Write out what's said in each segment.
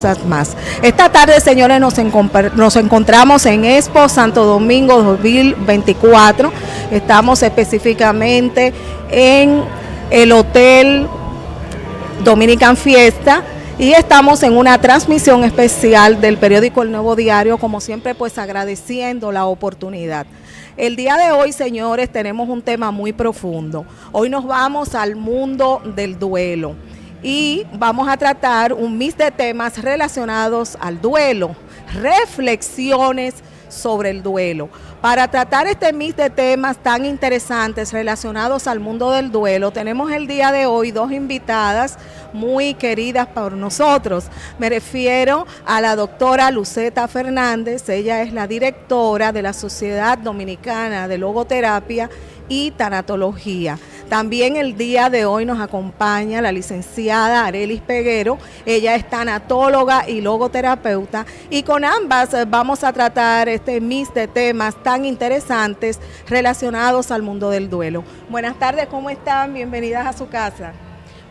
Más. Esta tarde, señores, nos encontramos en Expo Santo Domingo 2024. Estamos específicamente en el Hotel Dominican Fiesta y estamos en una transmisión especial del periódico El Nuevo Diario, como siempre, pues agradeciendo la oportunidad. El día de hoy, señores, tenemos un tema muy profundo. Hoy nos vamos al mundo del duelo y vamos a tratar un mix de temas relacionados al duelo, reflexiones sobre el duelo. Para tratar este mix de temas tan interesantes relacionados al mundo del duelo, tenemos el día de hoy dos invitadas muy queridas por nosotros. Me refiero a la doctora Luceta Fernández. Ella es la directora de la Sociedad Dominicana de Logoterapia y Tanatología. También el día de hoy nos acompaña la licenciada Arelis Peguero. Ella es tanatóloga y logoterapeuta, y con ambas vamos a tratar este mix de temas tan interesantes relacionados al mundo del duelo. Buenas tardes, ¿cómo están? Bienvenidas a su casa.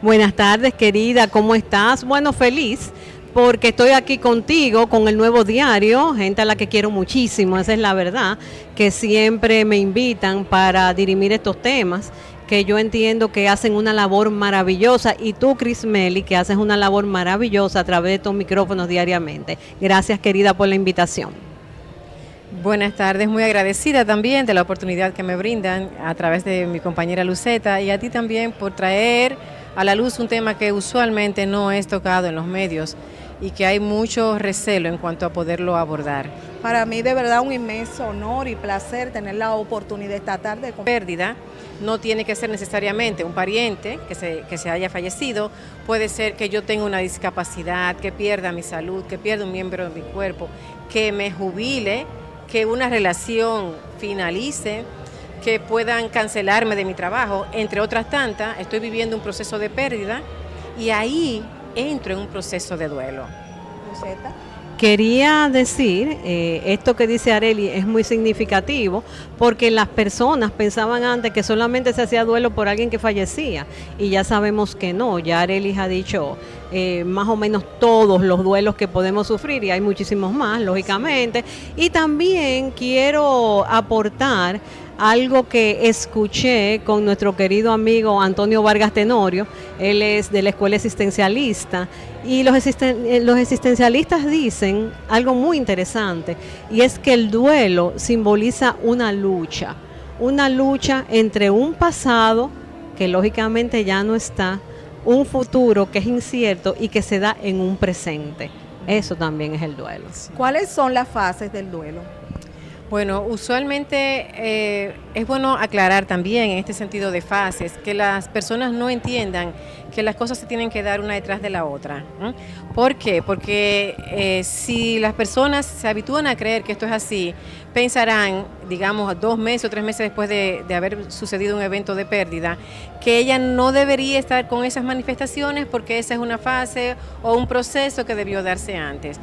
Buenas tardes, querida, ¿cómo estás? Bueno, feliz porque estoy aquí contigo con El Nuevo Diario, gente a la que quiero muchísimo, esa es la verdad, que siempre me invitan para dirimir estos temas, que yo entiendo que hacen una labor maravillosa, y tú, Crismeli, que haces una labor maravillosa a través de estos micrófonos diariamente. Gracias, querida, por la invitación. Buenas tardes, muy agradecida también de la oportunidad que me brindan a través de mi compañera Luceta, y a ti también por traer a la luz un tema que usualmente no es tocado en los medios y que hay mucho recelo en cuanto a poderlo abordar. Para mí, de verdad, un inmenso honor y placer tener la oportunidad esta tarde. Pérdida no tiene que ser necesariamente un pariente que se haya fallecido, puede ser que yo tenga una discapacidad, que pierda mi salud, que pierda un miembro de mi cuerpo, que me jubile, que una relación finalice, que puedan cancelarme de mi trabajo, entre otras tantas. Estoy viviendo un proceso de pérdida y ahí entro en un proceso de duelo. Luceta. Quería decir, esto que dice Areli es muy significativo, porque las personas pensaban antes que solamente se hacía duelo por alguien que fallecía, y ya sabemos que no. Ya Areli ha dicho más o menos todos los duelos que podemos sufrir, y hay muchísimos más, lógicamente. Y también quiero aportar algo que escuché con nuestro querido amigo Antonio Vargas Tenorio. Él es de la Escuela Existencialista, y los existencialistas dicen algo muy interesante, y es que el duelo simboliza una lucha entre un pasado que lógicamente ya no está, un futuro que es incierto y que se da en un presente. Eso también es el duelo. ¿Cuáles son las fases del duelo? Bueno, usualmente es bueno aclarar también en este sentido de fases, que las personas no entiendan que las cosas se tienen que dar una detrás de la otra. ¿Por qué? Porque si las personas se habitúan a creer que esto es así, pensarán, digamos, 2 meses o 3 meses después de haber sucedido un evento de pérdida, que ella no debería estar con esas manifestaciones porque esa es una fase o un proceso que debió darse antes.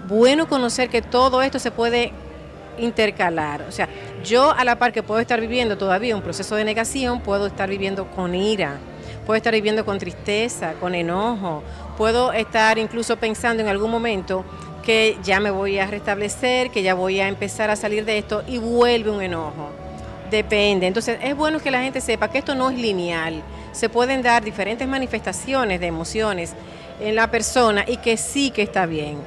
Bueno conocer que todo esto se puede intercalar. O sea, yo a la par que puedo estar viviendo todavía un proceso de negación, puedo estar viviendo con ira, puedo estar viviendo con tristeza, con enojo, puedo estar incluso pensando en algún momento que ya me voy a restablecer, que ya voy a empezar a salir de esto, y vuelve un enojo. Depende. Entonces es bueno que la gente sepa que esto no es lineal, se pueden dar diferentes manifestaciones de emociones en la persona, y que sí que está bien.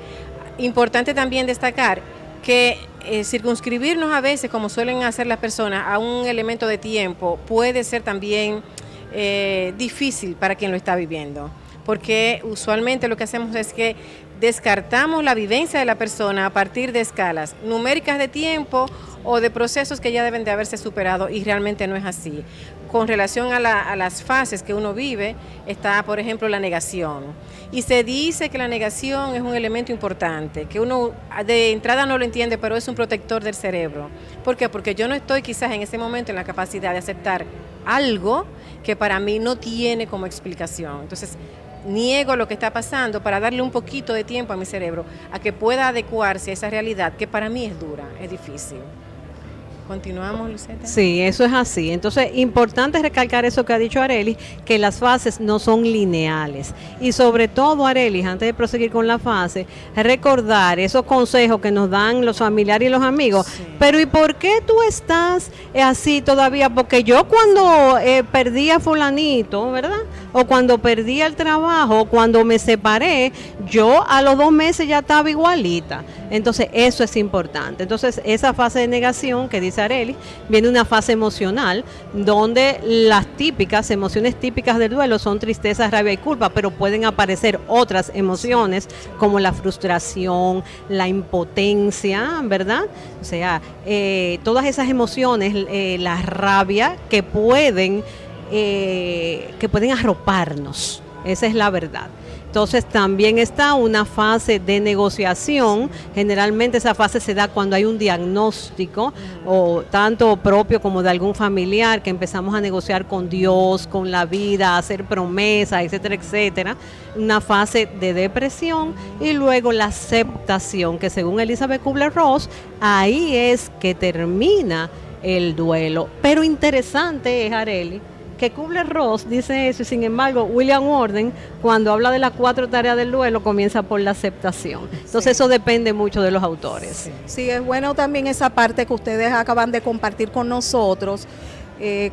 Importante también destacar que circunscribirnos a veces, como suelen hacer las personas, a un elemento de tiempo puede ser también difícil para quien lo está viviendo, porque usualmente lo que hacemos es que descartamos la vivencia de la persona a partir de escalas numéricas de tiempo o de procesos que ya deben de haberse superado, y realmente no es así. Con relación a las fases que uno vive, está, por ejemplo, la negación. Y se dice que la negación es un elemento importante, que uno de entrada no lo entiende, pero es un protector del cerebro. ¿Por qué? Porque yo no estoy quizás en ese momento en la capacidad de aceptar algo que para mí no tiene como explicación. Entonces, niego lo que está pasando para darle un poquito de tiempo a mi cerebro a que pueda adecuarse a esa realidad que para mí es dura, es difícil. Continuamos, Luceta. Sí, eso es así. Entonces, importante recalcar eso que ha dicho Arelis, que las fases no son lineales. Y sobre todo, Arelis, antes de proseguir con la fase, recordar esos consejos que nos dan los familiares y los amigos. Sí. Pero ¿y por qué tú estás así todavía? Porque yo cuando perdí a fulanito, ¿verdad? O cuando perdí el trabajo, o cuando me separé, yo a los 2 meses ya estaba igualita. Entonces, eso es importante. Entonces, esa fase de negación que dice Arelis, viene una fase emocional donde las emociones típicas del duelo son tristeza, rabia y culpa, pero pueden aparecer otras emociones como la frustración, la impotencia, ¿verdad? O sea, todas esas emociones, la rabia que pueden arroparnos, esa es la verdad. Entonces también está una fase de negociación. Generalmente esa fase se da cuando hay un diagnóstico, o tanto propio como de algún familiar, que empezamos a negociar con Dios, con la vida, a hacer promesas, etcétera, etcétera. Una fase de depresión y luego la aceptación, que según Elizabeth Kubler-Ross, ahí es que termina el duelo. Pero interesante es, Arely, que Kubler-Ross dice eso, y sin embargo William Worden, cuando habla de las 4 tareas del duelo, comienza por la aceptación. Entonces eso depende mucho de los autores. Sí, es bueno también esa parte que ustedes acaban de compartir con nosotros,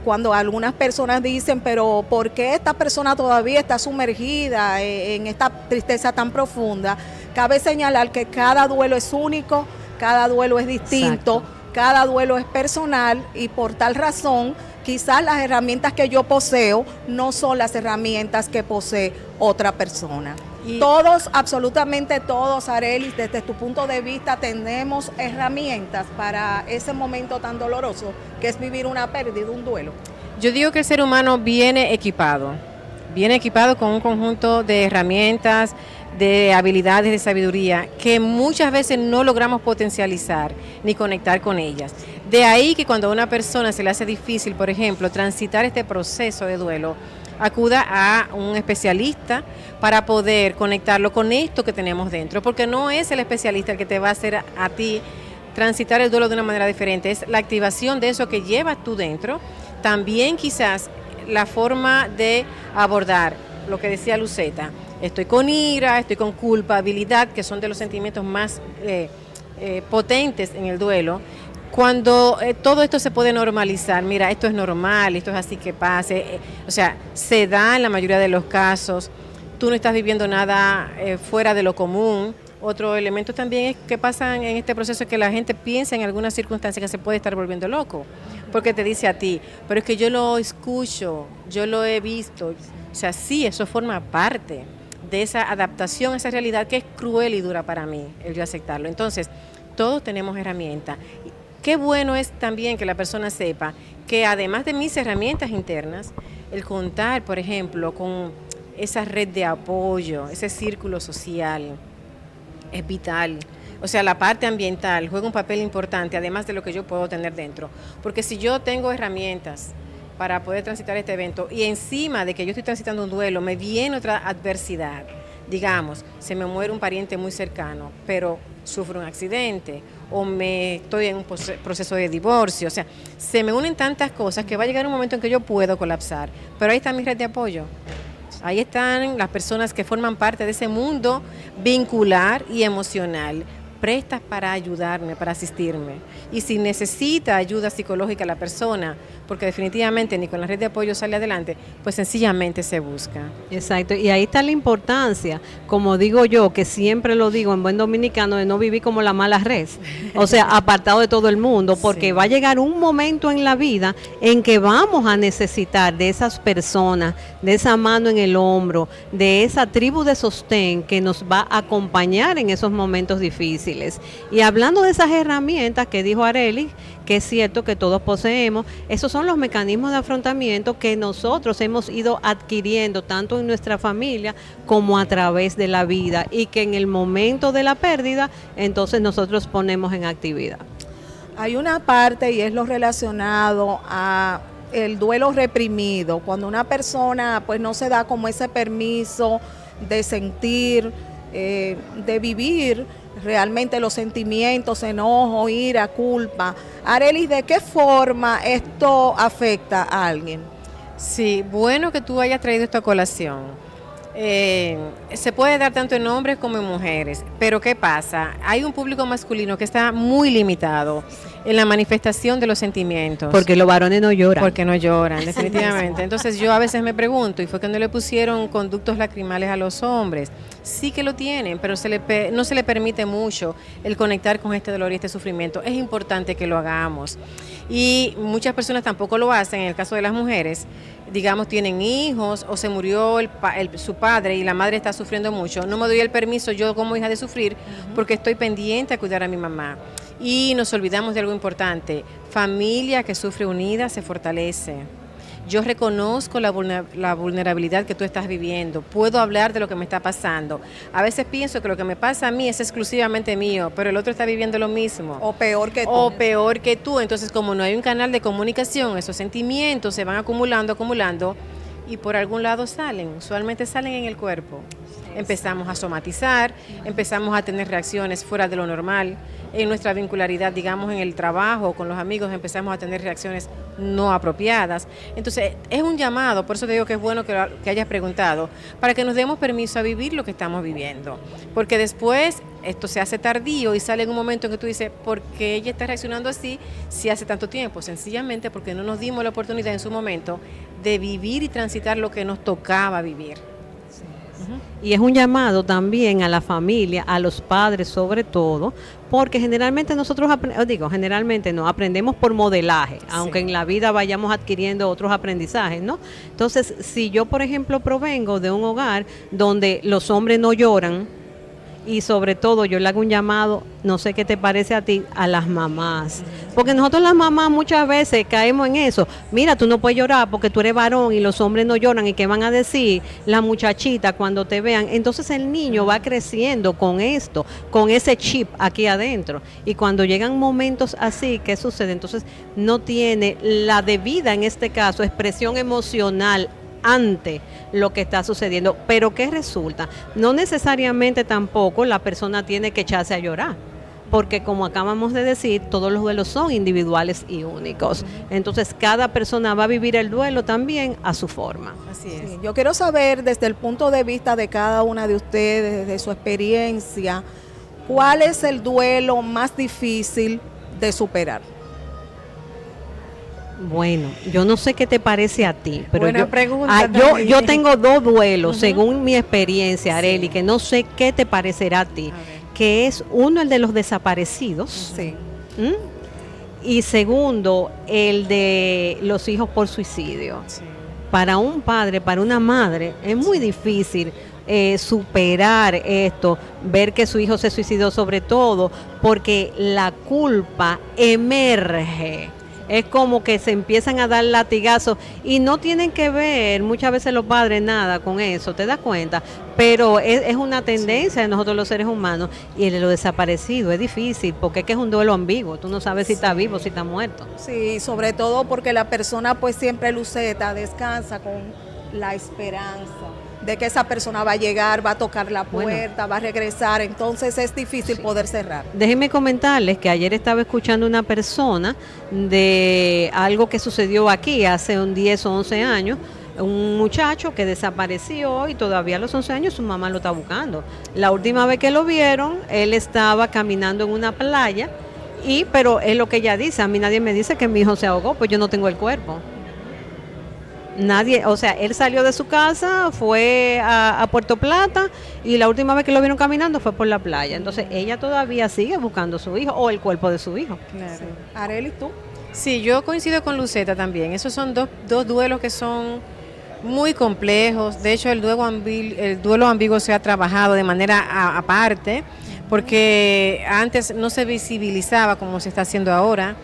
cuando algunas personas dicen, pero ¿por qué esta persona todavía está sumergida en esta tristeza tan profunda? Cabe señalar que cada duelo es único, cada duelo es distinto. Exacto. Cada duelo es personal, y por tal razón quizás las herramientas que yo poseo no son las herramientas que posee otra persona. Y todos, absolutamente todos, Arelis, desde tu punto de vista, tenemos herramientas para ese momento tan doloroso que es vivir una pérdida, un duelo. Yo digo que el ser humano viene equipado con un conjunto de herramientas, de habilidades, de sabiduría, que muchas veces no logramos potencializar ni conectar con ellas. De ahí que cuando a una persona se le hace difícil, por ejemplo, transitar este proceso de duelo, acuda a un especialista para poder conectarlo con esto que tenemos dentro, porque no es el especialista el que te va a hacer a ti transitar el duelo de una manera diferente, es la activación de eso que llevas tú dentro. También quizás la forma de abordar lo que decía Luceta. Estoy con ira, estoy con culpabilidad, que son de los sentimientos más potentes en el duelo. Cuando todo esto se puede normalizar, mira, esto es normal, esto es así que pase, o sea, se da en la mayoría de los casos, tú no estás viviendo nada fuera de lo común. Otro elemento también es que pasa en este proceso, es que la gente piensa en algunas circunstancias que se puede estar volviendo loco, porque te dice a ti, pero es que yo lo escucho, yo lo he visto, o sea, sí, eso forma parte de esa adaptación a esa realidad que es cruel y dura para mí, el yo aceptarlo. Entonces, todos tenemos herramientas. Qué bueno es también que la persona sepa que además de mis herramientas internas, el contar, por ejemplo, con esa red de apoyo, ese círculo social, es vital. O sea, la parte ambiental juega un papel importante, además de lo que yo puedo tener dentro. Porque si yo tengo herramientas para poder transitar este evento, y encima de que yo estoy transitando un duelo, me viene otra adversidad, digamos, se me muere un pariente muy cercano, pero sufro un accidente, o estoy en un proceso de divorcio, o sea, se me unen tantas cosas que va a llegar un momento en que yo puedo colapsar, pero ahí está mi red de apoyo. Ahí están las personas que forman parte de ese mundo vincular y emocional, prestas para ayudarme, para asistirme. Y si necesita ayuda psicológica la persona, porque definitivamente ni con la red de apoyo sale adelante, pues sencillamente se busca. Exacto, y ahí está la importancia, como digo yo, que siempre lo digo en buen dominicano, de no vivir como la mala res, o sea, apartado de todo el mundo, porque sí, va a llegar un momento en la vida en que vamos a necesitar de esas personas, de esa mano en el hombro, de esa tribu de sostén que nos va a acompañar en esos momentos difíciles. Y hablando de esas herramientas que dijo Arely, que es cierto que todos poseemos, esos son los mecanismos de afrontamiento que nosotros hemos ido adquiriendo tanto en nuestra familia como a través de la vida, y que en el momento de la pérdida entonces nosotros ponemos en actividad. Hay una parte, y es lo relacionado a el duelo reprimido, cuando una persona pues no se da como ese permiso de sentir de vivir realmente los sentimientos, enojo, ira, culpa. Arelis, ¿de qué forma esto afecta a alguien? Sí, bueno que tú hayas traído esta colación. Se puede dar tanto en hombres como en mujeres, pero ¿qué pasa? Hay un público masculino que está muy limitado en la manifestación de los sentimientos. Porque los varones no lloran. Porque no lloran, definitivamente. Entonces yo a veces me pregunto, ¿y fue que no le pusieron conductos lacrimales a los hombres? Sí que lo tienen, pero no se le permite mucho el conectar con este dolor y este sufrimiento. Es importante que lo hagamos. Y muchas personas tampoco lo hacen. En el caso de las mujeres, digamos, tienen hijos o se murió su padre y la madre está sufriendo mucho. No me doy el permiso yo como hija de sufrir porque estoy pendiente a cuidar a mi mamá. Y nos olvidamos de algo importante. Familia que sufre unida se fortalece. Yo reconozco la vulnerabilidad que tú estás viviendo. Puedo hablar de lo que me está pasando. A veces pienso que lo que me pasa a mí es exclusivamente mío, pero el otro está viviendo lo mismo. O peor que tú. O peor que tú. Entonces, como no hay un canal de comunicación, esos sentimientos se van acumulando y por algún lado salen. Usualmente salen en el cuerpo. Empezamos a somatizar, empezamos a tener reacciones fuera de lo normal. En nuestra vincularidad, digamos, en el trabajo, con los amigos, empezamos a tener reacciones no apropiadas. Entonces, es un llamado, por eso te digo que es bueno que hayas preguntado, para que nos demos permiso a vivir lo que estamos viviendo. Porque después esto se hace tardío y sale en un momento en que tú dices, ¿por qué ella está reaccionando así si hace tanto tiempo? Sencillamente porque no nos dimos la oportunidad en su momento de vivir y transitar lo que nos tocaba vivir. Y es un llamado también a la familia, a los padres sobre todo, porque generalmente nosotros, generalmente no, aprendemos por modelaje, aunque en la vida vayamos adquiriendo otros aprendizajes, ¿no? Entonces, si yo, por ejemplo, provengo de un hogar donde los hombres no lloran, y sobre todo yo le hago un llamado, no sé qué te parece a ti, a las mamás. Porque nosotros las mamás muchas veces caemos en eso. Mira, tú no puedes llorar porque tú eres varón y los hombres no lloran. ¿Y qué van a decir la muchachita cuando te vean? Entonces el niño va creciendo con esto, con ese chip aquí adentro. Y cuando llegan momentos así, ¿qué sucede? Entonces no tiene la debida, en este caso, expresión emocional ante lo que está sucediendo. Pero ¿qué resulta? No necesariamente tampoco la persona tiene que echarse a llorar, porque como acabamos de decir, todos los duelos son individuales y únicos. Entonces cada persona va a vivir el duelo también a su forma. Así es. Sí, yo quiero saber desde el punto de vista de cada una de ustedes, desde su experiencia, ¿cuál es el duelo más difícil de superar? Bueno, yo no sé qué te parece a ti, pero buena pregunta yo tengo dos duelos, según mi experiencia, Arely, que no sé qué te parecerá a ti, que es uno el de los desaparecidos, y segundo el de los hijos por suicidio. Para un padre, para una madre, es muy difícil superar esto, ver que su hijo se suicidó, sobre todo porque la culpa emerge. Es como que se empiezan a dar latigazos y no tienen que ver muchas veces los padres nada con eso, ¿te das cuenta? Pero es una tendencia de nosotros los seres humanos, y el de lo desaparecido es difícil porque es que es un duelo ambiguo, tú no sabes si está vivo, si está muerto. Sí, sobre todo porque la persona pues siempre, Luceta, descansa con la esperanza de que esa persona va a llegar, va a tocar la puerta, va a regresar, entonces es difícil poder cerrar. Déjenme comentarles que ayer estaba escuchando una persona de algo que sucedió aquí hace 10 o 11 años, un muchacho que desapareció y todavía a los 11 años su mamá lo está buscando. La última vez que lo vieron, él estaba caminando en una playa, pero es lo que ella dice, a mí nadie me dice que mi hijo se ahogó, pues yo no tengo el cuerpo. Nadie, o sea, él salió de su casa, fue a Puerto Plata y la última vez que lo vieron caminando fue por la playa. Entonces ella todavía sigue buscando a su hijo o el cuerpo de su hijo. Claro. Sí. Arely, ¿tú? Sí, yo coincido con Luceta también. Esos son dos duelos que son muy complejos. De hecho, el duelo ambiguo se ha trabajado de manera aparte, porque antes no se visibilizaba como se está haciendo ahora,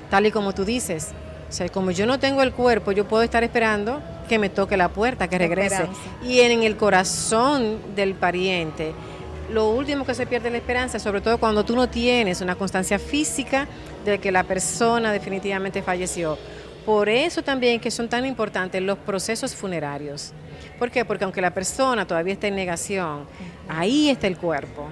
tal y como tú dices. O sea, como yo no tengo el cuerpo, yo puedo estar esperando que me toque la puerta, que regrese. Esperanza. Y en el corazón del pariente, lo último que se pierde es la esperanza, sobre todo cuando tú no tienes una constancia física de que la persona definitivamente falleció. Por eso también que son tan importantes los procesos funerarios. ¿Por qué? Porque aunque la persona todavía está en negación, ahí está el cuerpo.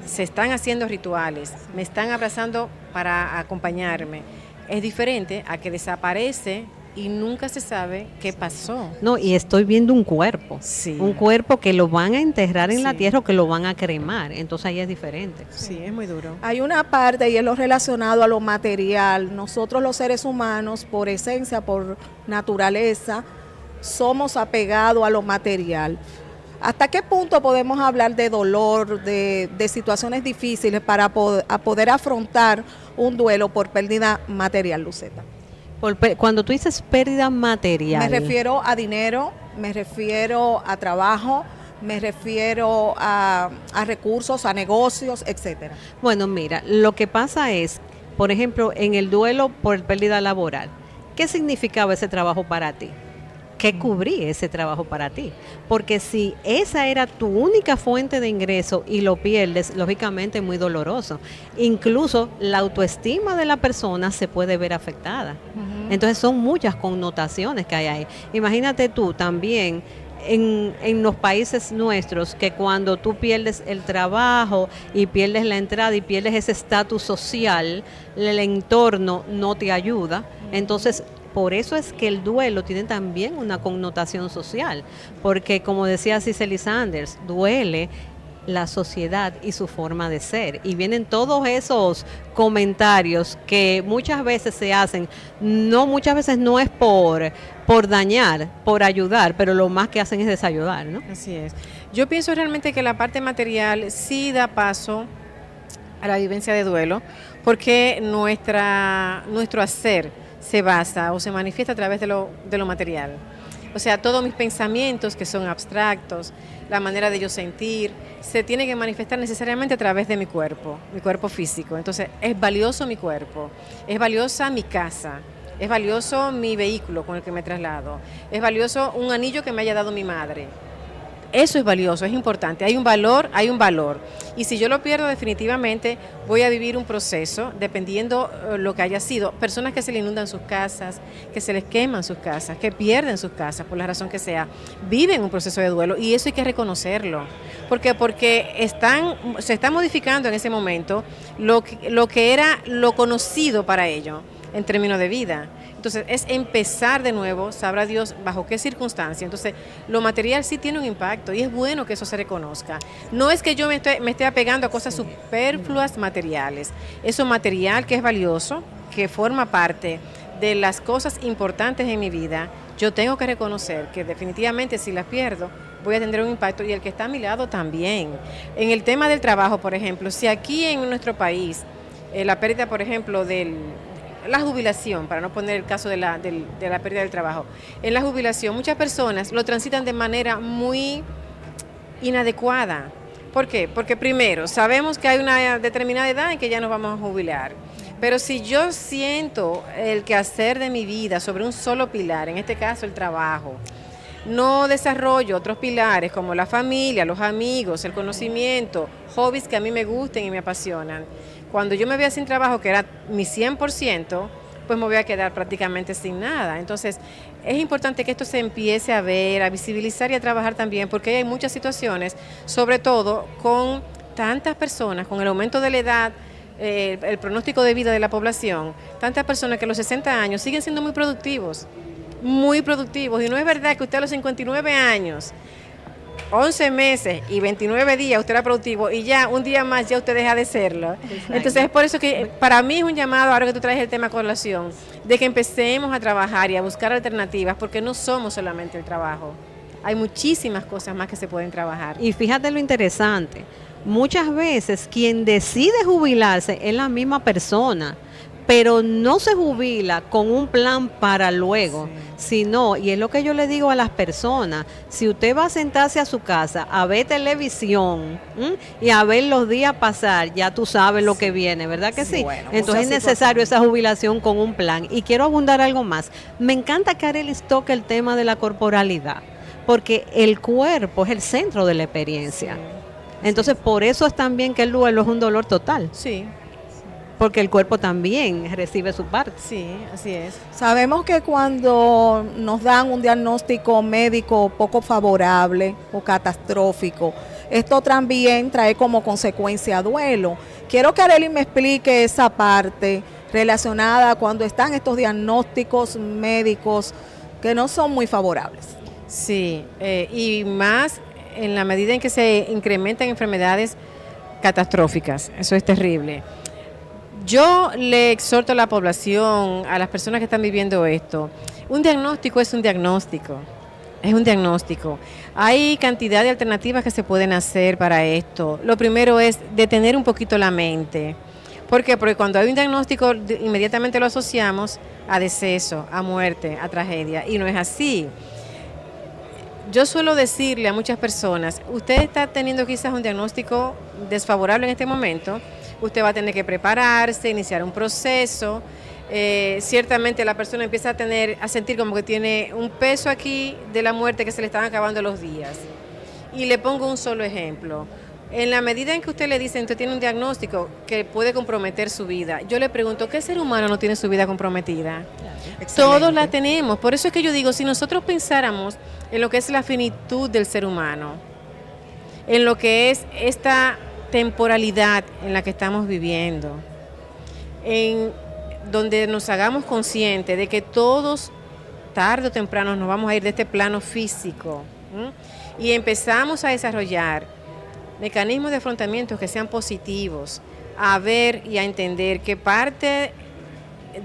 Se están haciendo rituales, me están abrazando para acompañarme. Es diferente a que desaparece y nunca se sabe qué pasó. No, y estoy viendo un cuerpo. Sí. Un cuerpo que lo van a enterrar en la Sí. tierra o que lo van a cremar. Entonces ahí es diferente. Sí, es muy duro. Hay una parte y es lo relacionado a lo material. Nosotros los seres humanos, por esencia, por naturaleza, somos apegados a lo material. ¿Hasta qué punto podemos hablar de dolor, de situaciones difíciles para poder afrontar un duelo por pérdida material, Luceta? Cuando tú dices pérdida material. Me refiero a dinero, me refiero a trabajo, me refiero a recursos, a negocios, etcétera. Bueno, mira, lo que pasa es, por ejemplo, en el duelo por pérdida laboral, ¿qué significaba ese trabajo para ti? ¿Qué cubría ese trabajo para ti? Porque si esa era tu única fuente de ingreso y lo pierdes, lógicamente es muy doloroso. Incluso la autoestima de la persona se puede ver afectada. Entonces son muchas connotaciones que hay ahí. Imagínate tú también en los países nuestros que cuando tú pierdes el trabajo y pierdes la entrada y pierdes ese estatus social, el entorno no te ayuda. Entonces por eso es que el duelo tiene también una connotación social, porque como decía Cicely Sanders, duele la sociedad y su forma de ser. Y vienen todos esos comentarios que muchas veces se hacen, muchas veces no es por dañar, por ayudar, pero lo más que hacen es desayudar, ¿no? Así es. Yo pienso realmente que la parte material sí da paso a la vivencia de duelo, porque nuestro hacer se basa o se manifiesta a través de lo material. O sea, todos mis pensamientos que son abstractos, la manera de yo sentir, se tiene que manifestar necesariamente a través de mi cuerpo físico. Entonces, es valioso mi cuerpo, es valiosa mi casa, es valioso mi vehículo con el que me traslado, es valioso un anillo que me haya dado mi madre. Eso es valioso, es importante, hay un valor. Y si yo lo pierdo definitivamente, voy a vivir un proceso, dependiendo lo que haya sido. Personas que se le inundan sus casas, que se les queman sus casas, que pierden sus casas, por la razón que sea, viven un proceso de duelo y eso hay que reconocerlo. ¿Por qué? Porque se está modificando en ese momento lo que era lo conocido para ellos en términos de vida. Entonces, es empezar de nuevo, sabrá Dios bajo qué circunstancia. Entonces, lo material sí tiene un impacto y es bueno que eso se reconozca. No es que yo me esté apegando a cosas superfluas materiales. Eso material que es valioso, que forma parte de las cosas importantes en mi vida, yo tengo que reconocer que definitivamente si las pierdo, voy a tener un impacto y el que está a mi lado también. En el tema del trabajo, por ejemplo, si aquí en nuestro país, la pérdida, por ejemplo, la jubilación, para no poner el caso de la pérdida del trabajo. En la jubilación muchas personas lo transitan de manera muy inadecuada. ¿Por qué? Porque primero, sabemos que hay una determinada edad en que ya nos vamos a jubilar. Pero si yo siento el quehacer de mi vida sobre un solo pilar, en este caso el trabajo, no desarrollo otros pilares como la familia, los amigos, el conocimiento, hobbies que a mí me gusten y me apasionan. Cuando yo me vea sin trabajo, que era mi 100%, pues me voy a quedar prácticamente sin nada. Entonces, es importante que esto se empiece a ver, a visibilizar y a trabajar también, porque hay muchas situaciones, sobre todo con tantas personas, con el aumento de la edad, el pronóstico de vida de la población, tantas personas que a los 60 años siguen siendo muy productivos, y no es verdad que usted a los 59 años, 11 meses y 29 días usted era productivo y ya un día más ya usted deja de serlo. Exacto. Entonces es por eso que para mí es un llamado, ahora que tú traes el tema colación, de que empecemos a trabajar y a buscar alternativas, porque no somos solamente el trabajo, hay muchísimas cosas más que se pueden trabajar. Y fíjate lo interesante, muchas veces quien decide jubilarse es la misma persona, pero no se jubila con un plan para luego, sino, y es lo que yo le digo a las personas, si usted va a sentarse a su casa a ver televisión y a ver los días pasar, ya tú sabes lo que viene, ¿verdad que sí? Bueno, entonces es necesario esa jubilación con un plan. Y quiero abundar algo más. Me encanta que Arelis toque el tema de la corporalidad, porque el cuerpo es el centro de la experiencia. Entonces, por eso es también que el duelo es un dolor total. Sí. porque el cuerpo también recibe su parte. Sí, así es. Sabemos que cuando nos dan un diagnóstico médico poco favorable o catastrófico, esto también trae como consecuencia duelo. Quiero que Arely me explique esa parte relacionada cuando están estos diagnósticos médicos que no son muy favorables. Sí, y más en la medida en que se incrementan enfermedades catastróficas. Eso es terrible. Yo le exhorto a la población, a las personas que están viviendo esto, un diagnóstico es un diagnóstico. Es un diagnóstico. Hay cantidad de alternativas que se pueden hacer para esto. Lo primero es detener un poquito la mente. ¿Por qué? Porque cuando hay un diagnóstico, inmediatamente lo asociamos a deceso, a muerte, a tragedia. Y no es así. Yo suelo decirle a muchas personas, usted está teniendo quizás un diagnóstico desfavorable en este momento, usted va a tener que prepararse, iniciar un proceso. Ciertamente la persona empieza a sentir como que tiene un peso aquí de la muerte, que se le están acabando los días. Y le pongo un solo ejemplo. En la medida en que usted le dice, usted tiene un diagnóstico que puede comprometer su vida, yo le pregunto, ¿qué ser humano no tiene su vida comprometida? Claro. Todos la tenemos. Por eso es que yo digo, si nosotros pensáramos en lo que es la finitud del ser humano, en lo que es esta temporalidad en la que estamos viviendo, en donde nos hagamos conscientes de que todos, tarde o temprano, nos vamos a ir de este plano físico, y empezamos a desarrollar mecanismos de afrontamiento que sean positivos, a ver y a entender que parte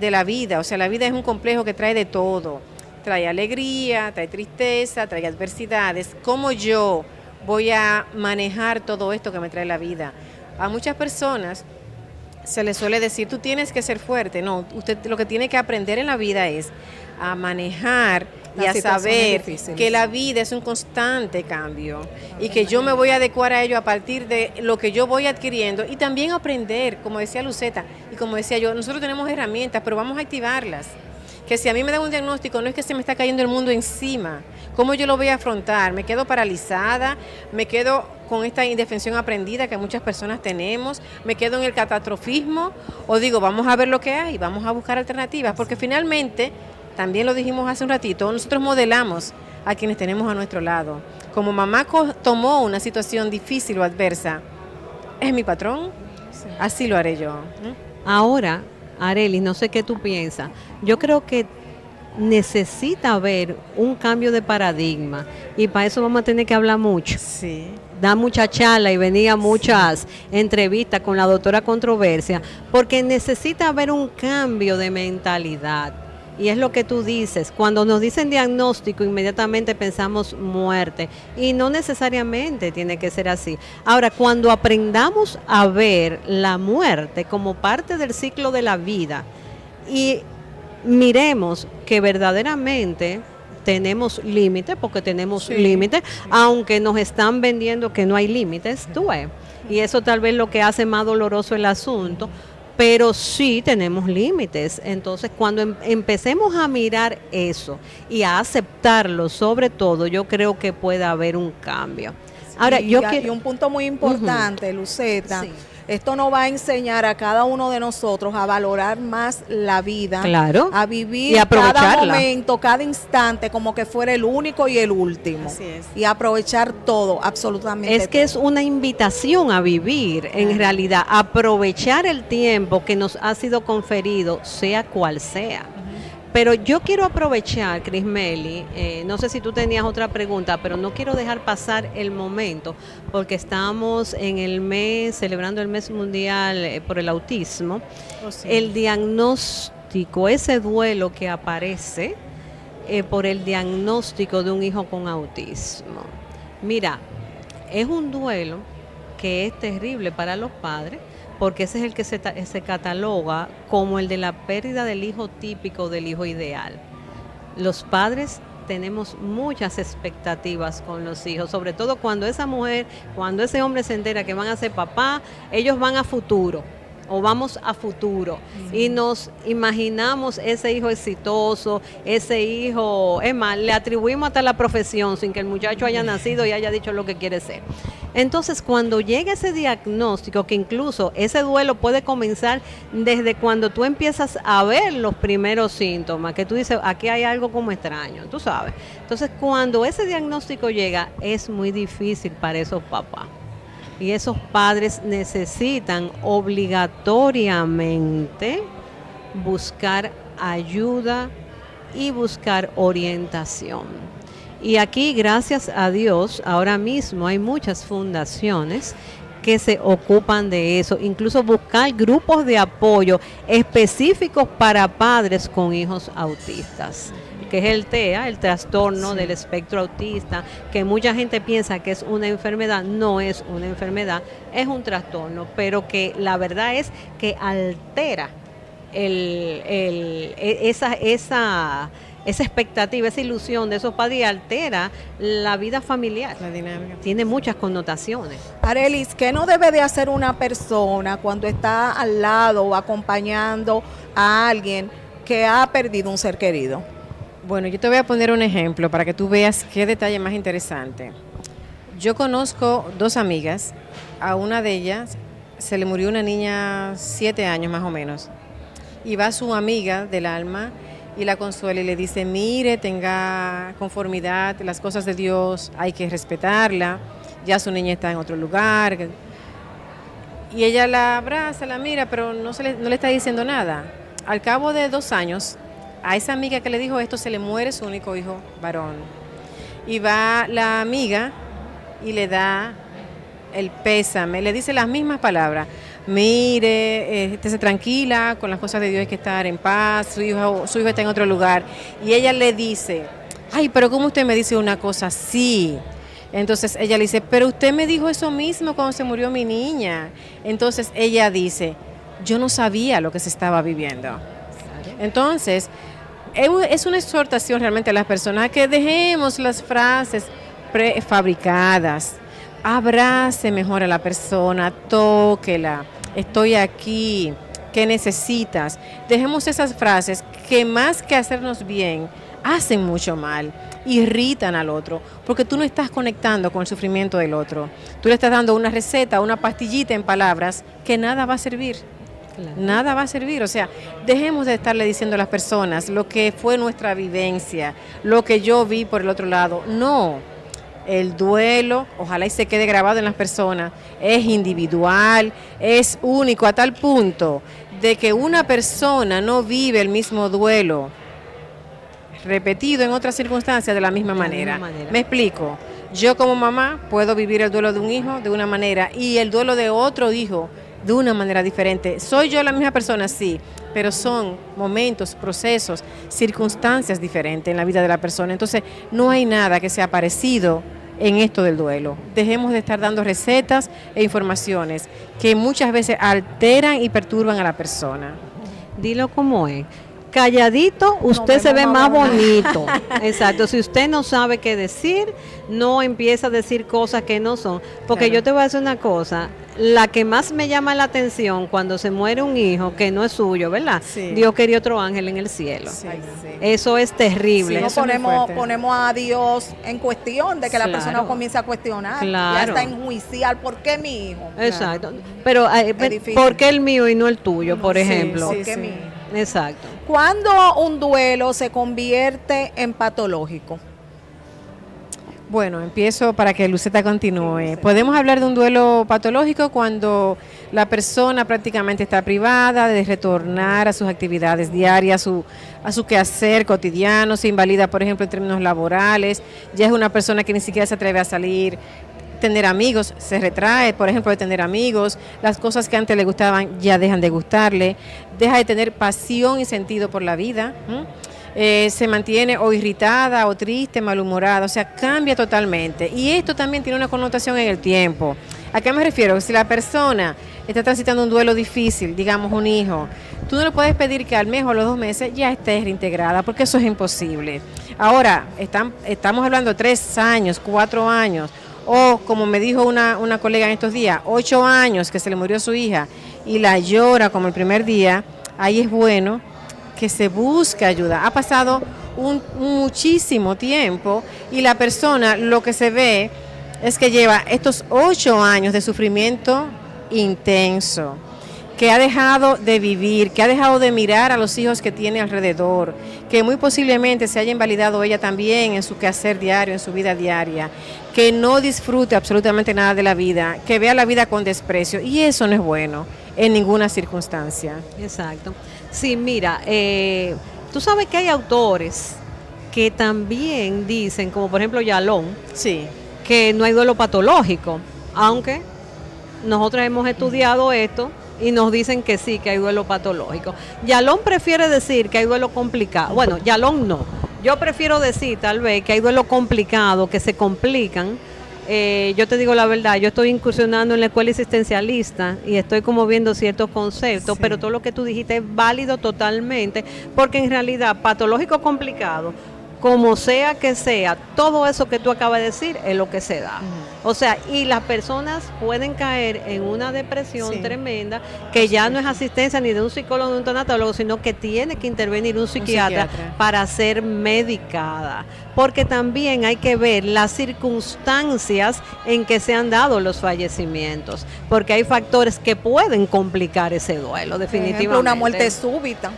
de la vida, o sea, la vida es un complejo que trae de todo, trae alegría, trae tristeza, trae adversidades. ¿Cómo yo voy a manejar todo esto que me trae la vida? A muchas personas se les suele decir, tú tienes que ser fuerte. No, usted lo que tiene que aprender en la vida es a manejar y a saber que la vida es un constante cambio y que yo me voy a adecuar a ello a partir de lo que yo voy adquiriendo, y también aprender, como decía Luceta y como decía yo, nosotros tenemos herramientas, pero vamos a activarlas. Que si a mí me dan un diagnóstico, no es que se me está cayendo el mundo encima. ¿Cómo yo lo voy a afrontar? ¿Me quedo paralizada? ¿Me quedo con esta indefensión aprendida que muchas personas tenemos? ¿Me quedo en el catastrofismo? O digo, vamos a ver lo que hay, vamos a buscar alternativas, porque finalmente, también lo dijimos hace un ratito, nosotros modelamos a quienes tenemos a nuestro lado. Como mamá tomó una situación difícil o adversa, es mi patrón, así lo haré yo. Ahora, Arely, no sé qué tú piensas. Yo creo que necesita haber un cambio de paradigma, y para eso vamos a tener que hablar mucho. Sí. Da mucha charla y venía muchas entrevistas con la doctora Controversia, porque necesita haber un cambio de mentalidad. Y es lo que tú dices, cuando nos dicen diagnóstico, inmediatamente pensamos muerte, y no necesariamente tiene que ser así. Ahora, cuando aprendamos a ver la muerte como parte del ciclo de la vida y miremos que verdaderamente tenemos límites, porque tenemos límites, aunque nos están vendiendo que no hay límites, tú ves, y eso tal vez lo que hace más doloroso el asunto. Pero sí tenemos límites. Entonces, cuando empecemos a mirar eso y a aceptarlo, sobre todo, yo creo que puede haber un cambio. Ahora, y un punto muy importante, Luceta, esto nos va a enseñar a cada uno de nosotros a valorar más la vida, claro, a vivir y cada momento, cada instante como que fuera el único y el último. Así es. Y aprovechar todo, absolutamente es que todo. es una invitación a vivir, en realidad, aprovechar el tiempo que nos ha sido conferido, sea cual sea. Pero yo quiero aprovechar, Crismeli, no sé si tú tenías otra pregunta, pero no quiero dejar pasar el momento, porque estamos en el mes, celebrando el mes mundial por el autismo. El diagnóstico, ese duelo que aparece por el diagnóstico de un hijo con autismo. Mira, es un duelo que es terrible para los padres, porque ese es el que se cataloga como el de la pérdida del hijo típico, del hijo ideal. Los padres tenemos muchas expectativas con los hijos, sobre todo cuando esa mujer, cuando ese hombre se entera que van a ser papá, ellos van a futuro, o vamos a futuro, y nos imaginamos ese hijo exitoso, ese hijo, es más, le atribuimos hasta la profesión sin que el muchacho haya nacido y haya dicho lo que quiere ser. Entonces, cuando llega ese diagnóstico, que incluso ese duelo puede comenzar desde cuando tú empiezas a ver los primeros síntomas, que tú dices, aquí hay algo como extraño, tú sabes. Entonces, cuando ese diagnóstico llega, es muy difícil para esos papás. Y esos padres necesitan obligatoriamente buscar ayuda y buscar orientación. Y aquí, gracias a Dios, ahora mismo hay muchas fundaciones que se ocupan de eso, incluso buscar grupos de apoyo específicos para padres con hijos autistas, que es el TEA, el trastorno del espectro autista, que mucha gente piensa que es una enfermedad. No es una enfermedad, es un trastorno, pero que la verdad es que altera esa expectativa, esa ilusión de esos padres, altera la vida familiar. La dinámica. Tiene muchas connotaciones. Arelis, ¿qué no debe de hacer una persona cuando está al lado o acompañando a alguien que ha perdido un ser querido? Bueno, yo te voy a poner un ejemplo para que tú veas qué detalle más interesante. Yo conozco 2 amigas, a una de ellas se le murió una niña 7 años más o menos, y va su amiga del alma y la consuela y le dice, mire, tenga conformidad, las cosas de Dios hay que respetarla, ya su niña está en otro lugar. Y ella la abraza, la mira, pero no le está diciendo nada. Al cabo de 2 años, a esa amiga que le dijo esto se le muere su único hijo varón. Y va la amiga y le da el pésame, le dice las mismas palabras. Mire, estése tranquila, con las cosas de Dios hay que estar en paz, su hijo está en otro lugar. Y ella le dice, ay, pero ¿cómo usted me dice una cosa así? Entonces ella le dice, pero usted me dijo eso mismo cuando se murió mi niña. Entonces ella dice, yo no sabía lo que se estaba viviendo. Entonces, es una exhortación realmente a las personas que dejemos las frases prefabricadas. Abrace mejor a la persona, tóquela, estoy aquí, ¿qué necesitas? Dejemos esas frases que más que hacernos bien, hacen mucho mal, irritan al otro, porque tú no estás conectando con el sufrimiento del otro. Tú le estás dando una receta, una pastillita en palabras que nada va a servir. Claro. Nada va a servir, o sea, dejemos de estarle diciendo a las personas lo que fue nuestra vivencia, lo que yo vi por el otro lado. No. El duelo, ojalá y se quede grabado en las personas, es individual, es único a tal punto de que una persona no vive el mismo duelo repetido en otras circunstancias de la misma manera. Me explico, yo como mamá puedo vivir el duelo de un hijo de una manera y el duelo de otro hijo de una manera diferente. ¿Soy yo la misma persona? Sí, pero son momentos, procesos, circunstancias diferentes en la vida de la persona. Entonces, no hay nada que sea parecido en esto del duelo. Dejemos de estar dando recetas e informaciones que muchas veces alteran y perturban a la persona. Dilo como es. Calladito, usted se ve más bonito. Exacto. Si usted no sabe qué decir, no empieza a decir cosas que no son. Porque claro, yo te voy a decir una cosa. La que más me llama la atención cuando se muere un hijo que no es suyo, ¿verdad? Sí. Dios quería otro ángel en el cielo. Sí. Eso es terrible. Sí, ponemos a Dios en cuestión de que la persona comience a cuestionar. Claro. Ya está enjuiciar. ¿Por qué mi hijo? Exacto. Pero, ¿por qué el mío y no el tuyo, por ejemplo? ¿Por qué mi hijo? Exacto. ¿Cuándo un duelo se convierte en patológico? Bueno, empiezo para que Luceta continúe. Podemos hablar de un duelo patológico cuando la persona prácticamente está privada de retornar a sus actividades diarias, a su quehacer cotidiano, se invalida, por ejemplo, en términos laborales, ya es una persona que ni siquiera se atreve a salir, tener amigos, se retrae, por ejemplo, de tener amigos, las cosas que antes le gustaban ya dejan de gustarle, deja de tener pasión y sentido por la vida, se mantiene o irritada o triste, malhumorada, o sea, cambia totalmente. Y esto también tiene una connotación en el tiempo. ¿A qué me refiero? Si la persona está transitando un duelo difícil, digamos un hijo, tú no le puedes pedir que al mes o a los 2 meses ya esté reintegrada, porque eso es imposible. Ahora, estamos hablando de 3 años, 4 años, o como me dijo una colega en estos días, 8 años que se le murió su hija y la llora como el primer día, ahí es bueno que se busque ayuda. Ha pasado muchísimo tiempo y la persona lo que se ve es que lleva estos 8 años de sufrimiento intenso, que ha dejado de vivir, que ha dejado de mirar a los hijos que tiene alrededor, que muy posiblemente se haya invalidado ella también en su quehacer diario, en su vida diaria, que no disfrute absolutamente nada de la vida, que vea la vida con desprecio, y eso no es bueno en ninguna circunstancia. Exacto. Sí, mira, tú sabes que hay autores que también dicen, como por ejemplo Yalón, Sí. que no hay duelo patológico, aunque nosotros hemos estudiado esto y nos dicen que sí, que hay duelo patológico. Yalón prefiere decir que hay duelo complicado. Bueno, Yalón no. Yo prefiero decir tal vez que hay duelo complicado, que se complican. Yo te digo la verdad, yo estoy incursionando en la escuela existencialista y estoy como viendo ciertos conceptos, pero todo lo que tú dijiste es válido totalmente, porque en realidad patológico complicado, como sea que sea, todo eso que tú acabas de decir es lo que se da. O sea, y las personas pueden caer en una depresión tremenda, que ya no es asistencia ni de un psicólogo ni de un tanatólogo, sino que tiene que intervenir un psiquiatra para ser medicada. Porque también hay que ver las circunstancias en que se han dado los fallecimientos, porque hay factores que pueden complicar ese duelo, definitivamente. Por ejemplo, una muerte súbita.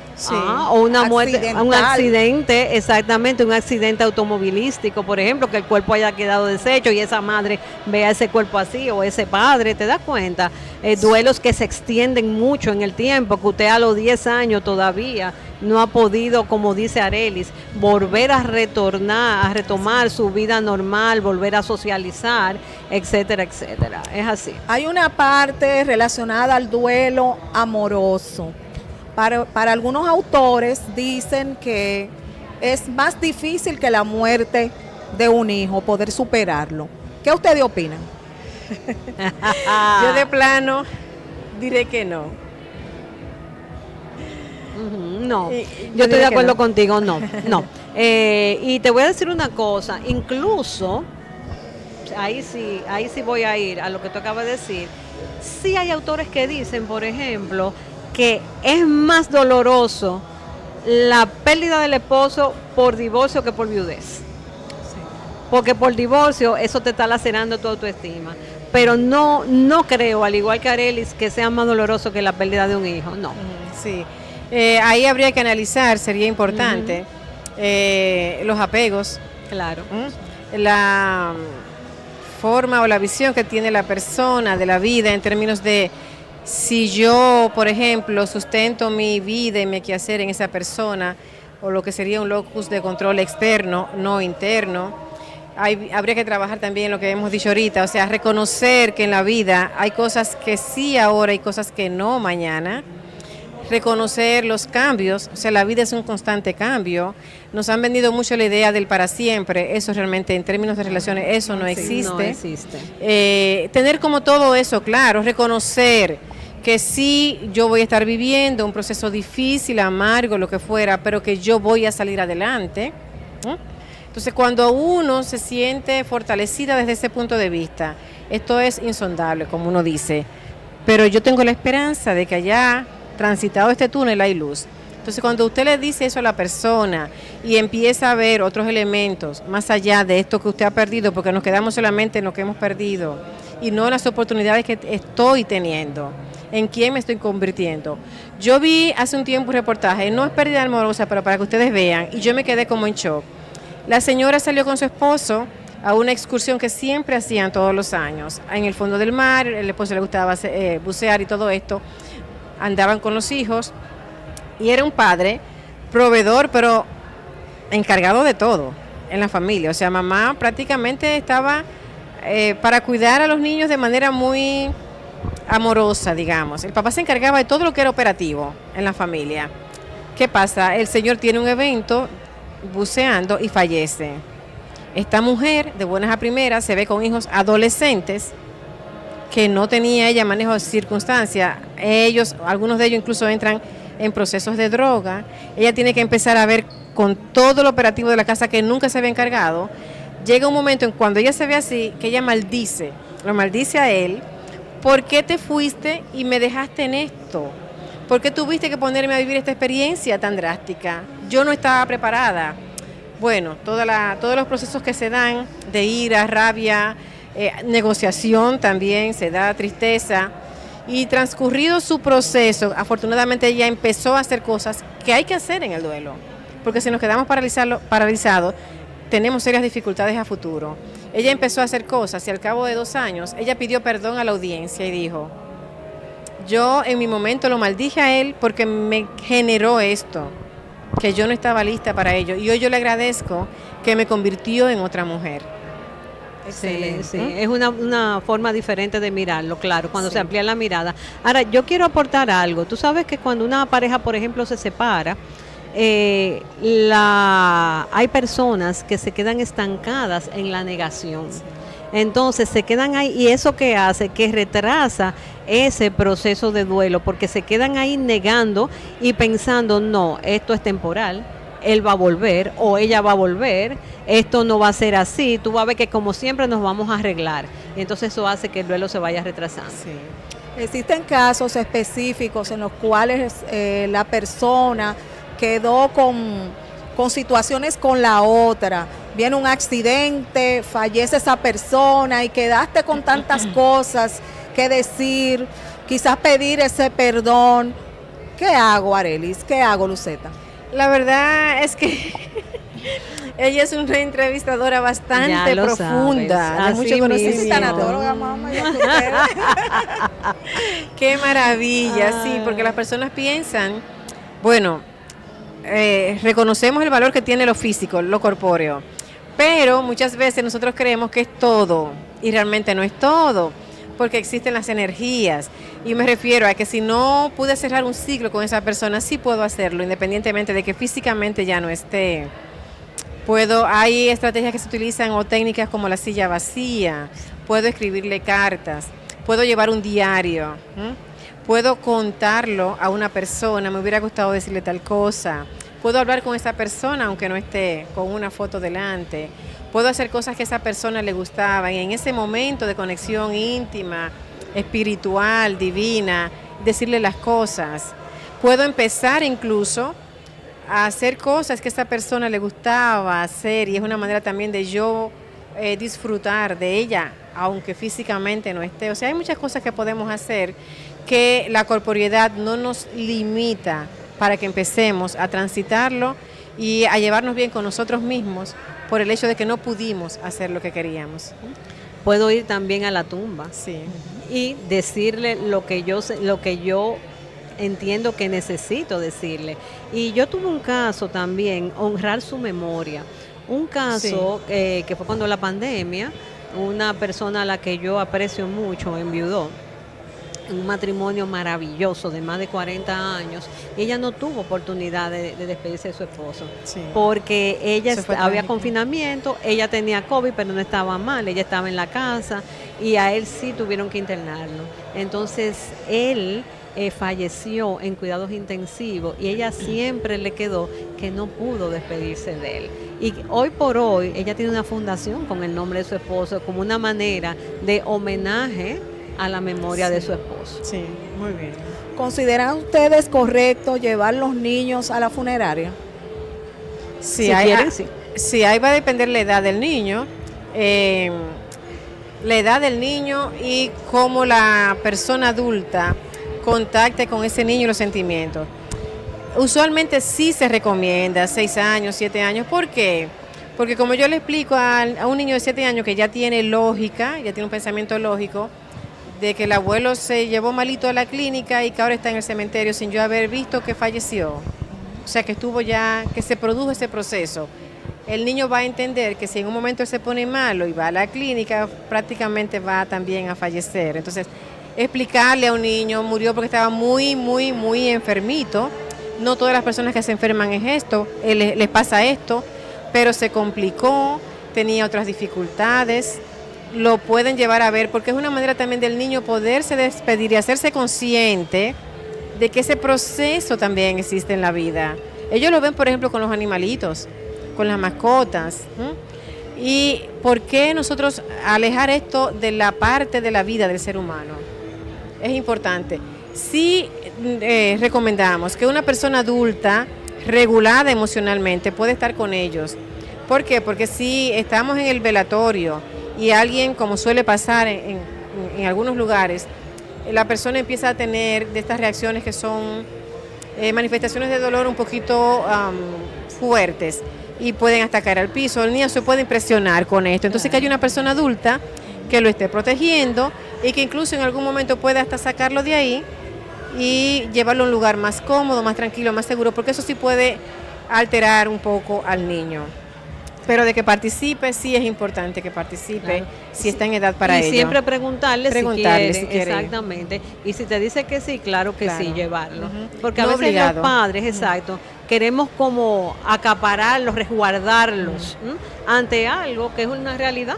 O una muerte, un accidente, exactamente, un accidente automovilístico, por ejemplo, que el cuerpo haya quedado deshecho y esa madre vea ese cuerpo así, o ese padre, ¿te das cuenta? Duelos que se extienden mucho en el tiempo, que usted a los 10 años todavía no ha podido, como dice Arelis, volver a retomar su vida normal, volver a socializar, etcétera, etcétera. Es así. Hay una parte relacionada al duelo amoroso. Para algunos autores dicen que es más difícil que la muerte de un hijo, poder superarlo. ¿Qué ustedes opinan? Yo de plano diré que no. No, yo estoy de acuerdo contigo, no. Y te voy a decir una cosa, incluso, ahí sí voy a ir a lo que tú acabas de decir, sí hay autores que dicen, por ejemplo, que es más doloroso la pérdida del esposo por divorcio que por viudez. Porque por divorcio eso te está lacerando tu autoestima. Pero no creo, al igual que Arelis, que sea más doloroso que la pérdida de un hijo, no. Sí. Ahí habría que analizar, sería importante, los apegos. Claro. La forma o la visión que tiene la persona de la vida en términos de si yo, por ejemplo, sustento mi vida y mi quehacer en esa persona, o lo que sería un locus de control externo, no interno. Habría que trabajar también en lo que hemos dicho ahorita, o sea, reconocer que en la vida hay cosas que sí ahora y cosas que no mañana. Reconocer los cambios, o sea, la vida es un constante cambio. Nos han vendido mucho la idea del para siempre, eso realmente en términos de relaciones, eso no existe. No existe. Tener como todo eso claro, reconocer que sí, yo voy a estar viviendo un proceso difícil, amargo, lo que fuera, pero que yo voy a salir adelante. Entonces, cuando uno se siente fortalecida desde ese punto de vista, esto es insondable, como uno dice, pero yo tengo la esperanza de que allá, transitado este túnel, hay luz. Entonces, cuando usted le dice eso a la persona y empieza a ver otros elementos más allá de esto que usted ha perdido, porque nos quedamos solamente en lo que hemos perdido y no en las oportunidades que estoy teniendo, en quién me estoy convirtiendo. Yo vi hace un tiempo un reportaje, no es pérdida amorosa, pero para que ustedes vean, y yo me quedé como en shock. La señora salió con su esposo a una excursión que siempre hacían todos los años, en el fondo del mar, el esposo le gustaba bucear y todo esto, andaban con los hijos, y era un padre proveedor, pero encargado de todo en la familia. O sea, mamá prácticamente estaba para cuidar a los niños de manera muy amorosa, digamos. El papá se encargaba de todo lo que era operativo en la familia. ¿Qué pasa? El señor tiene un evento buceando y fallece. Esta mujer, de buenas a primeras, se ve con hijos adolescentes que no tenía ella manejo de circunstancias. Algunos de ellos incluso entran en procesos de droga. Ella tiene que empezar a ver con todo el operativo de la casa que nunca se había encargado. Llega un momento en cuando ella se ve así, que ella lo maldice a él. ¿Por qué te fuiste y me dejaste en esto? ¿Por qué tuviste que ponerme a vivir esta experiencia tan drástica? Yo no estaba preparada. Bueno, todos los procesos que se dan de ira, rabia, negociación también, se da tristeza. Y transcurrido su proceso, afortunadamente ella empezó a hacer cosas que hay que hacer en el duelo, porque si nos quedamos paralizados, tenemos serias dificultades a futuro. Ella empezó a hacer cosas y al cabo de 2 años, ella pidió perdón a la audiencia y dijo, yo en mi momento lo maldije a él porque me generó esto, que yo no estaba lista para ello, y hoy yo le agradezco que me convirtió en otra mujer. Sí, sí, es una forma diferente de mirarlo, claro, cuando se amplía la mirada. Ahora, yo quiero aportar algo. Tú sabes que cuando una pareja, por ejemplo, se separa, hay personas que se quedan estancadas en la negación. Entonces se quedan ahí, y eso que hace que retrasa ese proceso de duelo, porque se quedan ahí negando y pensando, no, esto es temporal, él va a volver o ella va a volver, esto no va a ser así, tú vas a ver que como siempre nos vamos a arreglar. Y entonces eso hace que el duelo se vaya retrasando. Sí. Existen casos específicos en los cuales la persona quedó con situaciones con la otra, viene un accidente, fallece esa persona y quedaste con tantas cosas que decir, quizás pedir ese perdón. ¿Qué hago, Arelis? ¿Qué hago, Luceta? La verdad es que ella es una entrevistadora bastante profunda, de mucho conocimiento. Qué maravilla, sí, porque las personas piensan, bueno, reconocemos el valor que tiene lo físico, lo corpóreo, pero muchas veces nosotros creemos que es todo y realmente no es todo, porque existen las energías, y me refiero a que si no pude cerrar un ciclo con esa persona, sí puedo hacerlo, independientemente de que físicamente ya no esté. Hay estrategias que se utilizan o técnicas como la silla vacía, puedo escribirle cartas, puedo llevar un diario, puedo contarlo a una persona, me hubiera gustado decirle tal cosa, puedo hablar con esa persona aunque no esté con una foto delante, puedo hacer cosas que a esa persona le gustaban y en ese momento de conexión íntima, espiritual, divina, decirle las cosas. Puedo empezar incluso a hacer cosas que a esa persona le gustaba hacer, y es una manera también de yo disfrutar de ella, aunque físicamente no esté. O sea, hay muchas cosas que podemos hacer que la corporeidad no nos limita para que empecemos a transitarlo y a llevarnos bien con nosotros mismos por el hecho de que no pudimos hacer lo que queríamos. Puedo ir también a la tumba, sí, y decirle lo que yo entiendo que necesito decirle. Y yo tuve un caso también, honrar su memoria. Un caso que fue cuando la pandemia, una persona a la que yo aprecio mucho enviudó, un matrimonio maravilloso de más de 40 años, y ella no tuvo oportunidad de despedirse de su esposo, porque ella había confinamiento, ella tenía COVID pero no estaba mal, ella estaba en la casa y a él sí tuvieron que internarlo. Entonces él falleció en cuidados intensivos y ella siempre le quedó que no pudo despedirse de él. Y hoy por hoy ella tiene una fundación con el nombre de su esposo como una manera de homenaje a la memoria de su esposo. Sí, muy bien. ¿Consideran ustedes correcto llevar los niños a la funeraria? Sí, sí, ahí va a depender la edad del niño, y cómo la persona adulta contacte con ese niño y los sentimientos. Usualmente sí se recomienda 6 años, 7 años. ¿Por qué? Porque como yo le explico a un niño de 7 años que ya tiene lógica, ya tiene un pensamiento lógico, de que el abuelo se llevó malito a la clínica y que ahora está en el cementerio sin yo haber visto que falleció. O sea, que estuvo ya, que se produjo ese proceso. El niño va a entender que si en un momento él se pone malo y va a la clínica, prácticamente va también a fallecer. Entonces, explicarle a un niño, murió porque estaba muy, muy, muy enfermito. No todas las personas que se enferman es esto, les pasa esto, pero se complicó, tenía otras dificultades. Lo pueden llevar a ver, porque es una manera también del niño poderse despedir y hacerse consciente de que ese proceso también existe en la vida. Ellos lo ven, por ejemplo, con los animalitos, con las mascotas. ¿Y por qué nosotros alejar esto de la parte de la vida del ser humano? Es importante. Sí recomendamos que una persona adulta, regulada emocionalmente, puede estar con ellos. ¿Por qué? Porque si estamos en el velatorio y alguien, como suele pasar en algunos lugares, la persona empieza a tener de estas reacciones que son manifestaciones de dolor un poquito fuertes y pueden hasta caer al piso. El niño se puede impresionar con esto. Entonces que hay una persona adulta que lo esté protegiendo y que incluso en algún momento pueda hasta sacarlo de ahí y llevarlo a un lugar más cómodo, más tranquilo, más seguro, porque eso sí puede alterar un poco al niño. Pero de que participe, sí es importante que participe, claro, si está en edad para ello. Y siempre preguntarle si quiere, exactamente. Y si te dice que sí, claro que sí, llevarlo. Porque no a veces obligado. Los padres, exacto, queremos como acapararlos, resguardarlos ante algo que es una realidad.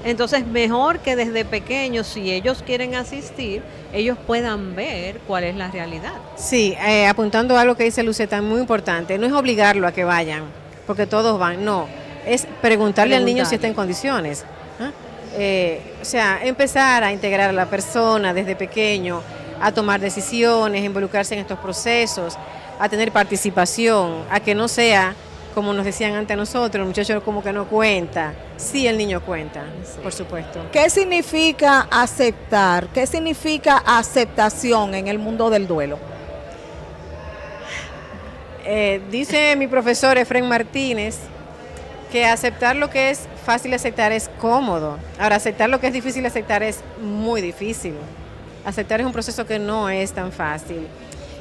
Entonces, mejor que desde pequeños, si ellos quieren asistir, ellos puedan ver cuál es la realidad. Sí, apuntando a algo que dice Luceta, muy importante, no es obligarlo a que vayan, porque todos van, no, es preguntarle al niño si está en condiciones. O sea, empezar a integrar a la persona desde pequeño, a tomar decisiones, involucrarse en estos procesos, a tener participación, a que no sea, como nos decían antes nosotros, el muchacho como que no cuenta. Sí, el niño cuenta, sí, por supuesto. ¿Qué significa aceptar? ¿Qué significa aceptación en el mundo del duelo? Dice mi profesor Efren Martínez que aceptar lo que es fácil aceptar es cómodo. Ahora, aceptar lo que es difícil aceptar es muy difícil. Aceptar es un proceso que no es tan fácil.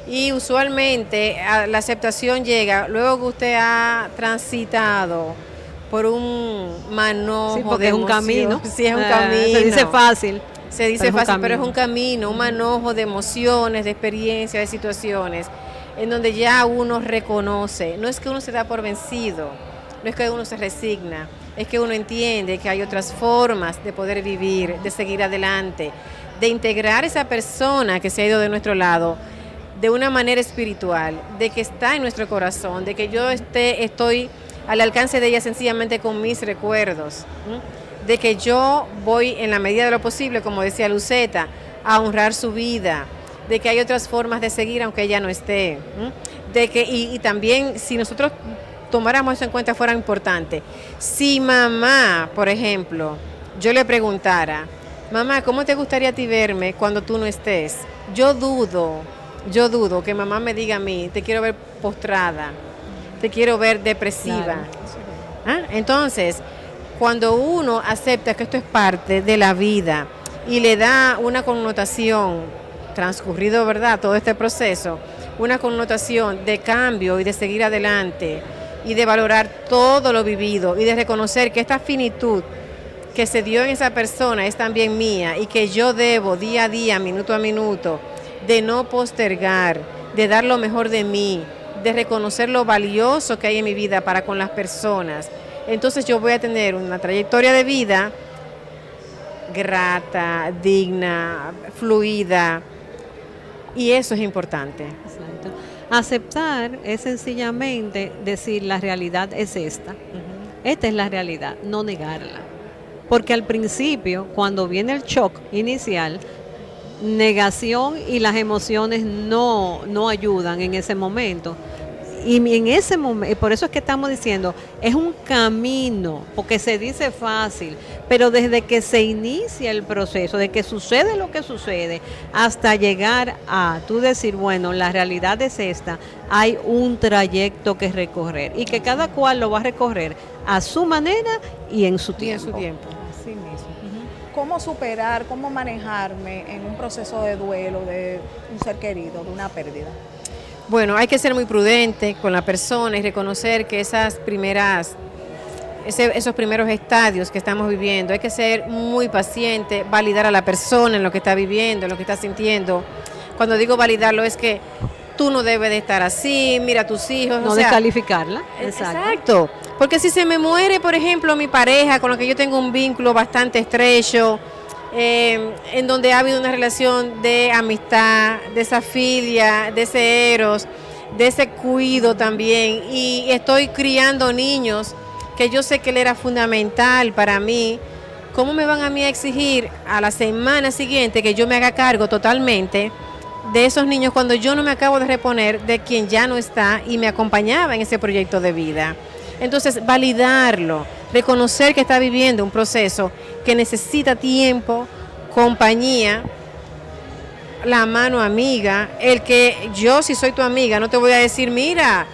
Y usualmente la aceptación llega luego que usted ha transitado por un manojo de es un camino. Sí, es un camino. Se dice fácil. Se dice fácil, pero es un camino, un manojo de emociones, de experiencias, de situaciones, en donde ya uno reconoce. No es que uno se da por vencido, no es que uno se resigna, es que uno entiende que hay otras formas de poder vivir, de seguir adelante, de integrar esa persona que se ha ido de nuestro lado de una manera espiritual, de que está en nuestro corazón, de que yo estoy al alcance de ella sencillamente con mis recuerdos, de que yo voy en la medida de lo posible, como decía Luceta, a honrar su vida, de que hay otras formas de seguir aunque ella no esté, de que y también si nosotros tomáramos eso en cuenta fuera importante. Si mamá, por ejemplo, yo le preguntara, mamá, ¿cómo te gustaría a ti verme cuando tú no estés? Yo dudo que mamá me diga a mí, te quiero ver postrada, te quiero ver depresiva. Claro. Entonces, cuando uno acepta que esto es parte de la vida y le da una connotación, transcurrido, ¿verdad?, todo este proceso, una connotación de cambio y de seguir adelante y de valorar todo lo vivido y de reconocer que esta finitud que se dio en esa persona es también mía y que yo debo día a día, minuto a minuto, de no postergar, de dar lo mejor de mí, de reconocer lo valioso que hay en mi vida para con las personas. Entonces yo voy a tener una trayectoria de vida grata, digna, fluida, y eso es importante. Exacto. Aceptar es sencillamente decir la realidad es esta. Esta es la realidad, no negarla. Porque al principio, cuando viene el shock inicial, negación y las emociones no ayudan en ese momento. Y en ese momento, por eso es que estamos diciendo, es un camino, porque se dice fácil, pero desde que se inicia el proceso, de que sucede lo que sucede, hasta llegar a tú decir, bueno, la realidad es esta, hay un trayecto que recorrer y que cada cual lo va a recorrer a su manera y en su tiempo. Así mismo. ¿Cómo superar, cómo manejarme en un proceso de duelo de un ser querido, de una pérdida? Bueno, hay que ser muy prudente con la persona y reconocer que esos primeros estadios que estamos viviendo, hay que ser muy paciente, validar a la persona en lo que está viviendo, en lo que está sintiendo. Cuando digo validarlo es que tú no debes de estar así, mira a tus hijos. No descalificarla. Exacto. Porque si se me muere, por ejemplo, mi pareja, con la que yo tengo un vínculo bastante estrecho, en donde ha habido una relación de amistad, de esa filia, de ese eros, de ese cuido también, y estoy criando niños que yo sé que él era fundamental para mí, ¿cómo me van a mí a exigir a la semana siguiente que yo me haga cargo totalmente de esos niños cuando yo no me acabo de reponer de quien ya no está y me acompañaba en ese proyecto de vida? Entonces, validarlo, reconocer que está viviendo un proceso que necesita tiempo, compañía, la mano amiga, el que yo si soy tu amiga no te voy a decir, mira,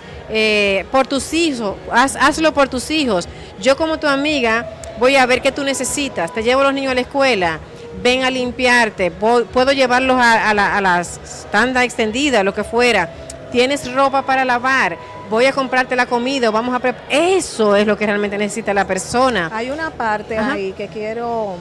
por tus hijos, hazlo por tus hijos. Yo como tu amiga voy a ver qué tú necesitas, te llevo a los niños a la escuela, ven a limpiarte, puedo llevarlos a las tanda extendida, lo que fuera, tienes ropa para lavar, voy a comprarte la comida, vamos a preparar. Eso es lo que realmente necesita la persona. Hay una parte ahí que quiero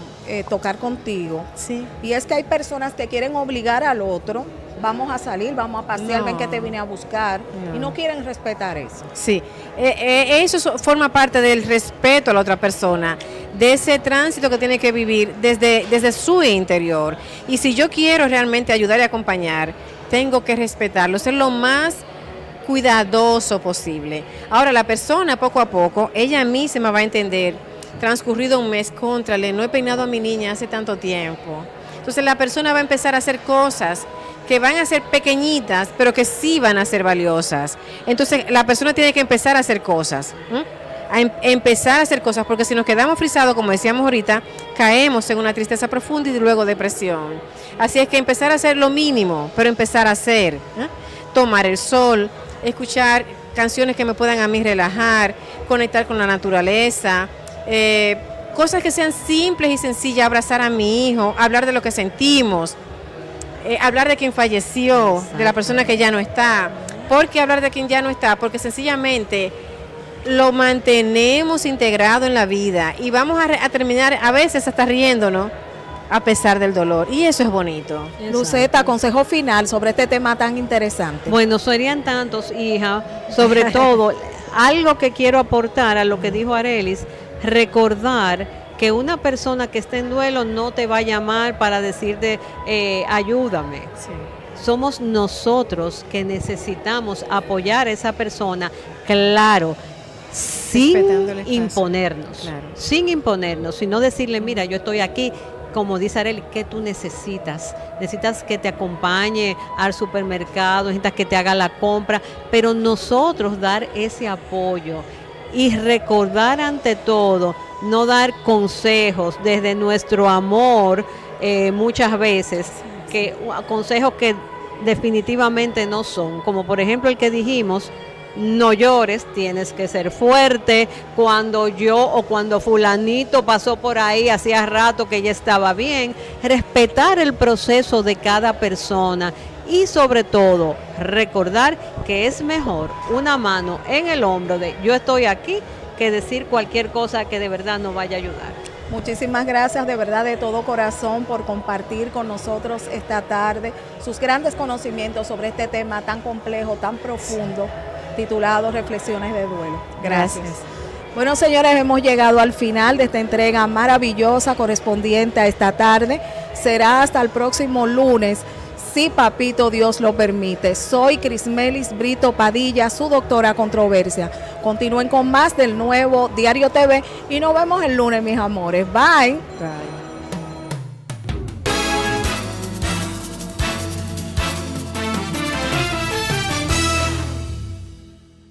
tocar contigo, Sí. y es que hay personas que quieren obligar al otro, vamos a salir, vamos a pasear, No. ven que te vine a buscar, No. y no quieren respetar eso. Sí, eso forma parte del respeto a la otra persona, de ese tránsito que tiene que vivir desde su interior. Y si yo quiero realmente ayudar y acompañar, tengo que respetarlo, ser lo más cuidadoso posible. Ahora, la persona poco a poco, ella a mí se me va a entender, transcurrido un mes, contrale, no he peinado a mi niña hace tanto tiempo. Entonces la persona va a empezar a hacer cosas que van a ser pequeñitas, pero que sí van a ser valiosas. Entonces la persona tiene que empezar a hacer cosas, empezar a hacer cosas, porque si nos quedamos frisados, como decíamos ahorita, caemos en una tristeza profunda y luego depresión. Así es que empezar a hacer lo mínimo, pero empezar a hacer, tomar el sol, escuchar canciones que me puedan a mí relajar, conectar con la naturaleza, cosas que sean simples y sencillas, abrazar a mi hijo, hablar de lo que sentimos, hablar de quien falleció, de la persona que ya no está. ¿Por qué hablar de quien ya no está? Porque sencillamente lo mantenemos integrado en la vida y vamos a terminar a veces hasta riéndonos a pesar del dolor, y eso es bonito. Luceta, consejo final sobre este tema tan interesante. Bueno, serían tantos, hija, sobre todo, algo que quiero aportar a lo que dijo Arelis, recordar que una persona que esté en duelo no te va a llamar para decirte, ayúdame. Sí. Somos nosotros que necesitamos apoyar a esa persona, claro, sin Respetando el espacio. imponernos, Claro. sin imponernos, sino decirle, mira, yo estoy aquí, como dice Arely, ¿qué tú necesitas? Necesitas que te acompañe al supermercado, necesitas que te haga la compra, pero nosotros dar ese apoyo y recordar ante todo, no dar consejos desde nuestro amor, muchas veces, consejos que definitivamente no son, como por ejemplo el que dijimos, no llores, tienes que ser fuerte. Cuando yo o cuando fulanito pasó por ahí, hacía rato que ya estaba bien. Respetar el proceso de cada persona y sobre todo recordar que es mejor una mano en el hombro de yo estoy aquí que decir cualquier cosa que de verdad no vaya a ayudar. Muchísimas gracias de verdad de todo corazón por compartir con nosotros esta tarde sus grandes conocimientos sobre este tema tan complejo, tan profundo, titulado Reflexiones de Duelo. Gracias. Bueno, señores, hemos llegado al final de esta entrega maravillosa correspondiente a esta tarde. Será hasta el próximo lunes, si papito Dios lo permite. Soy Crismelis Brito Padilla, su doctora Controversia. Continúen con más del Nuevo Diario TV y nos vemos el lunes, mis amores. Bye. Bye.